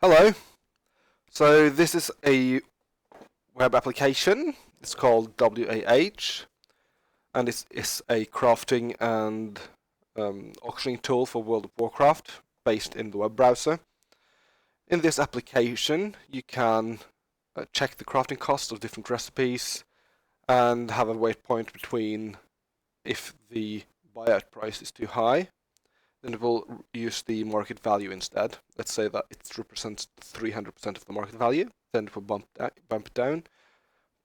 Hello. So this is a web application. It's called WAH, and it's a crafting and auctioning tool for World of Warcraft based in the web browser. In this application, you can check the crafting cost of different recipes and have a waypoint between if the buyout price is too high, then it will use the market value instead. Let's say that it represents 300% of the market value, then it will bump it down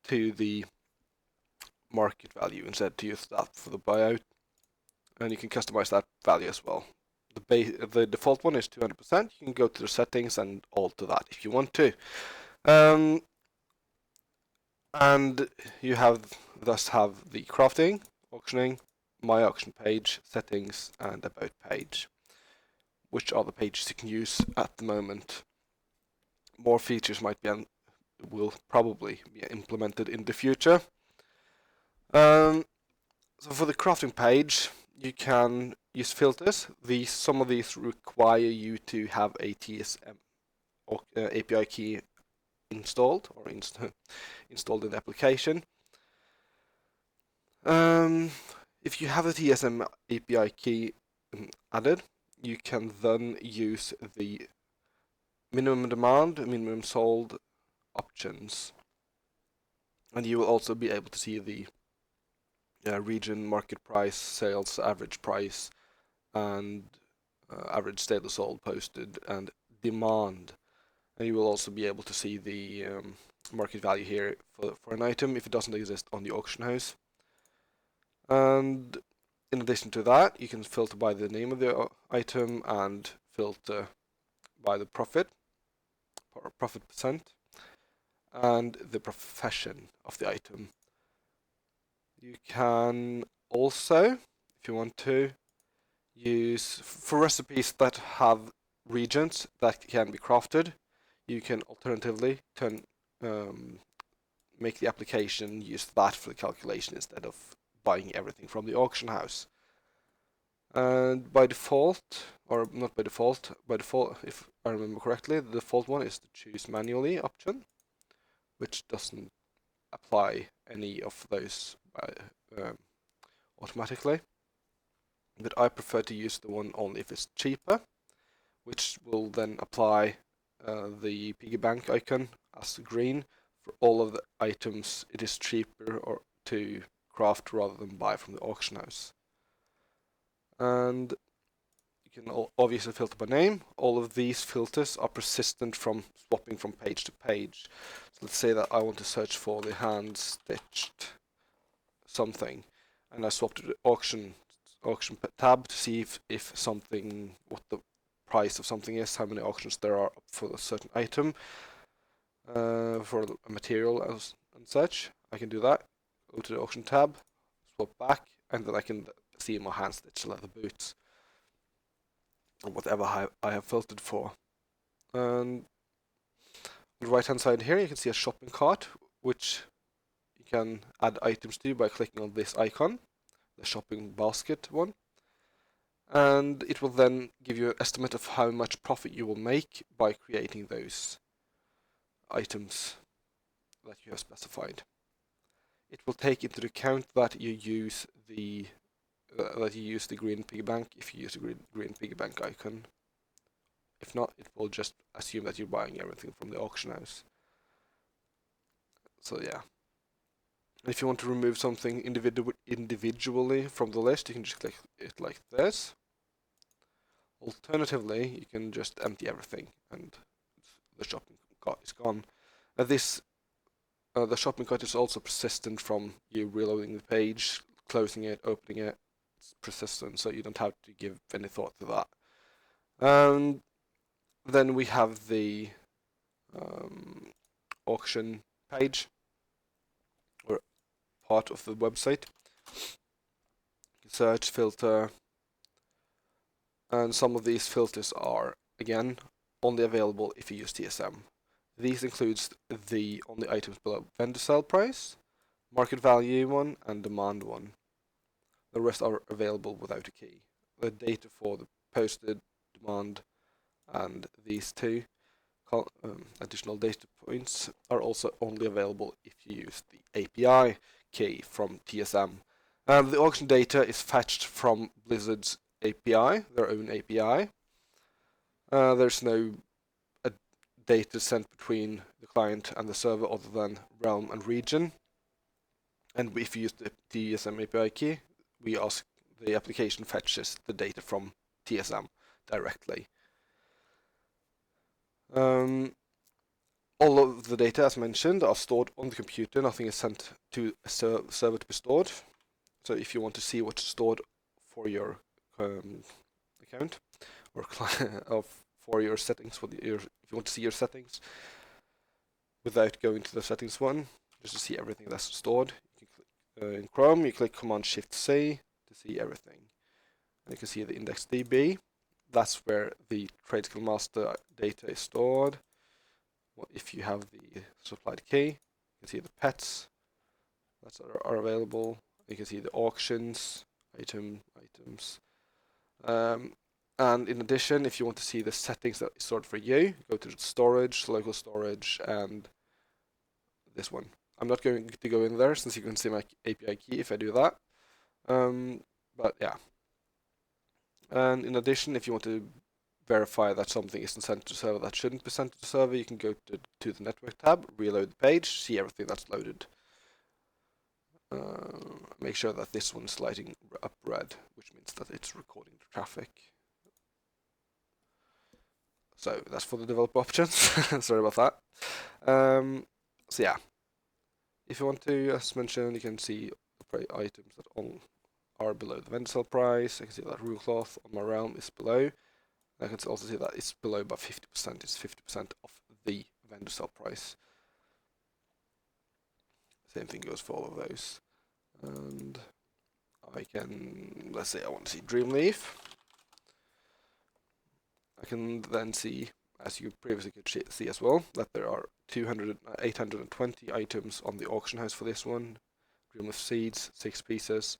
to the market value instead to use that for the buyout. And you can customize that value as well. The default one is 200%. You can go to the settings and alter that if you want to. And you thus have the crafting, auctioning, my auction page, settings, and about page, which are the pages you can use at the moment. More features will probably be implemented in the future. So for the crafting page, you can use filters. Some of these require you to have a TSM or API key installed or installed in the application. If you have a TSM API key added, you can then use the minimum demand, minimum sold options, and you will also be able to see the region, market price, sales, average price, and average status sold, posted, and demand. And you will also be able to see the market value here for an item if it doesn't exist on the auction house. And in addition to that, you can filter by the name of the item and filter by the profit percent and the profession of the item. You can also, if you want to, use for recipes that have regions that can be crafted, you can alternatively make the application use that for the calculation instead of buying everything from the auction house. And by default, or not by default, if I remember correctly, the default one is the choose manually option, which doesn't apply any of those automatically. But I prefer to use the one only if it's cheaper, which will then apply the piggy bank icon as green. For all of the items, it is cheaper to craft rather than buy from the auction house. And you can obviously filter by name. All of these filters are persistent from swapping from page to page. So let's say that I want to search for the hand-stitched something, and I swap to the auction tab to see what the price of something is, how many auctions there are for a certain item, for a material and such. I can do that. Go to the auction tab, swap back, and then I can see my hand-stitched leather boots or whatever I have filtered for. And on the right-hand side here, you can see a shopping cart, which you can add items to by clicking on this icon, the shopping basket one. And it will then give you an estimate of how much profit you will make by creating those items that you have specified. It will take into account that you use the green piggy bank if you use the green piggy bank icon. If not, it will just assume that you're buying everything from the auction house. So yeah. If you want to remove something individually from the list, you can just click it like this. Alternatively, you can just empty everything and the shopping cart is gone. The shopping cart is also persistent from you reloading the page, closing it, opening it. It's persistent, so you don't have to give any thought to that. And then we have the auction page, or part of the website. Search, filter, and some of these filters are, again, only available if you use TSM. These includes the only items below vendor sale price, market value one, and demand one. The rest are available without a key. The data for the posted, demand, and these two additional data points are also only available if you use the API key from TSM. And the auction data is fetched from Blizzard's API, their own API. There's no data sent between the client and the server other than realm and region. And if you use the TSM API key, we ask the application fetches the data from TSM directly. All of the data, as mentioned, are stored on the computer. Nothing is sent to a server to be stored. So if you want to see what's stored for your account or for your settings, if you want to see your settings without going to the settings one, just to see everything that's stored, you can click in Chrome. You click Command-Shift-C to see everything, and you can see the index DB. That's where the trade skill master data is stored. If you have the supplied key, you can see the pets that are available. You can see the auctions, items. And in addition, if you want to see the settings that is stored for you, go to storage, local storage, and this one. I'm not going to go in there since you can see my API key if I do that. But yeah. And in addition, if you want to verify that something isn't sent to the server that shouldn't be sent to the server, you can go to the network tab, reload the page, see everything that's loaded. Make sure that this one's lighting up red, which means that it's recording the traffic. So that's for the developer options. Sorry about that. So yeah, if you want to, as mentioned, you can see the items that all are below the vendor sale price. I can see that rule cloth on my realm is below. I can also see that it's below by 50%. It's 50% of the vendor sale price. Same thing goes for all of those. And I can, let's say I want to see Dreamleaf. I can then see, as you previously could see as well, that there are 820 items on the auction house for this one. Dreamleaf seeds, 6 pieces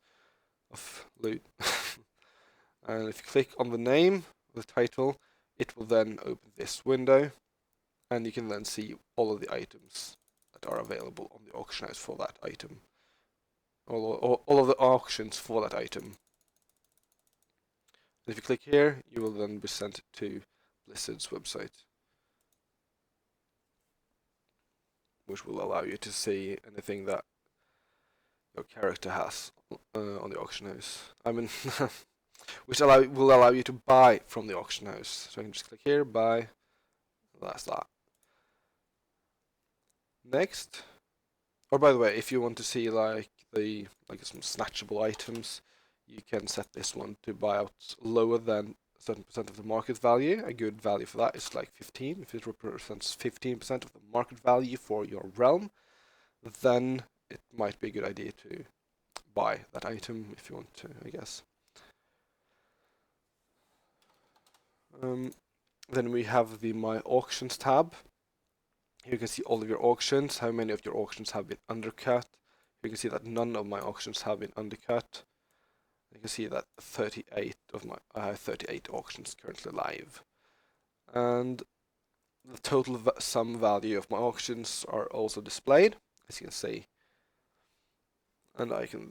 of loot. And if you click on the name, the title, it will then open this window, and you can then see all of the items that are available on the auction house for that item. All of the auctions for that item. And if you click here, you will then be sent to Blizzard's website, which will allow you to see anything that your character has on the auction house. I mean, which will allow you to buy from the auction house. So I can just click here, buy. That's that. Next, or by the way, if you want to see like some snatchable items, you can set this one to buy out lower than a certain percent of the market value. A good value for that is like 15. If it represents 15% of the market value for your realm, then it might be a good idea to buy that item if you want to, I guess. Then we have the My Auctions tab. Here you can see all of your auctions, how many of your auctions have been undercut. You can see that none of my auctions have been undercut. You can see that 38 of I have 38 auctions currently live. And the total sum value of my auctions are also displayed, as you can see. And I can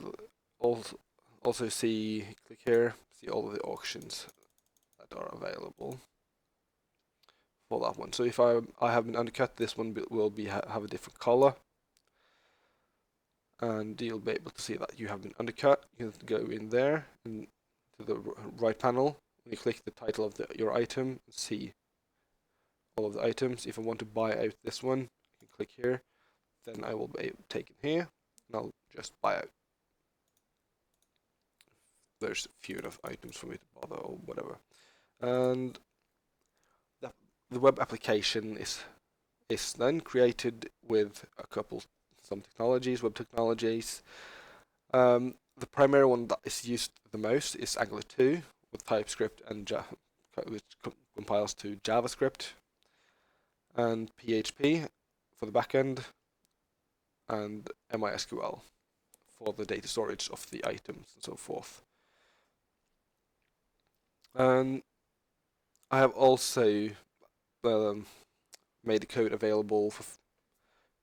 also see, click here, see all of the auctions that are available for that one. So if I have been undercut, this one will have a different color, and you'll be able to see that you have been undercut. You can go in there and to the right panel. When you click the title of your item, see all of the items. If I want to buy out this one, I can click here. Then I will be taken here, and I'll just buy out. There's few enough items for me to bother or whatever. And the web application is then created with some technologies, web technologies. The primary one that is used the most is Angular 2 with TypeScript and which compiles to JavaScript, and PHP for the backend, and MySQL for the data storage of the items and so forth. And I have also made the code available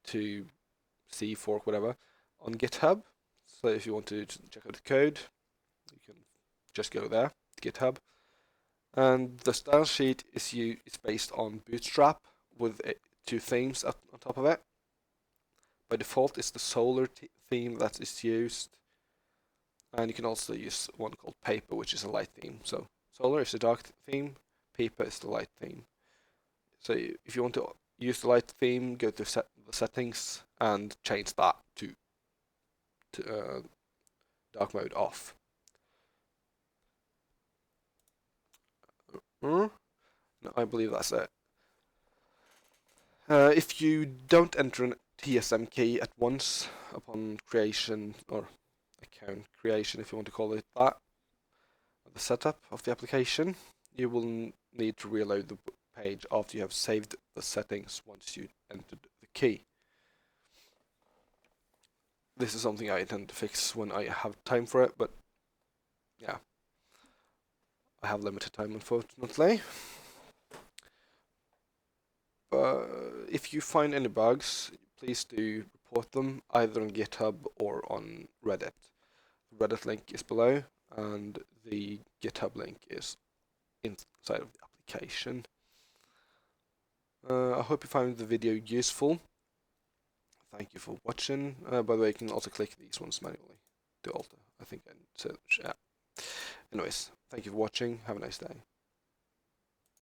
to see, fork, whatever, on GitHub. So if you want to check out the code, you can just go there, GitHub. And the style sheet is based on Bootstrap with two themes on top of it. By default, it's the solar theme that is used. And you can also use one called Paper, which is a light theme. So solar is the dark theme, Paper is the light theme. So if you want to use the light theme, go to the settings and change that to dark mode off. No, I believe that's it. If you don't enter an TSM key at once upon creation, or account creation if you want to call it that, the setup of the application, you will need to reload the page after you have saved the settings once you entered the key. This is something I intend to fix when I have time for it, but yeah, I have limited time, unfortunately. But if you find any bugs, please do report them either on GitHub or on Reddit. The Reddit link is below, and the GitHub link is inside of the application. I hope you found the video useful. Thank you for watching. By the way, you can also click these ones manually to alter. I think I said, yeah. Anyways, thank you for watching. Have a nice day.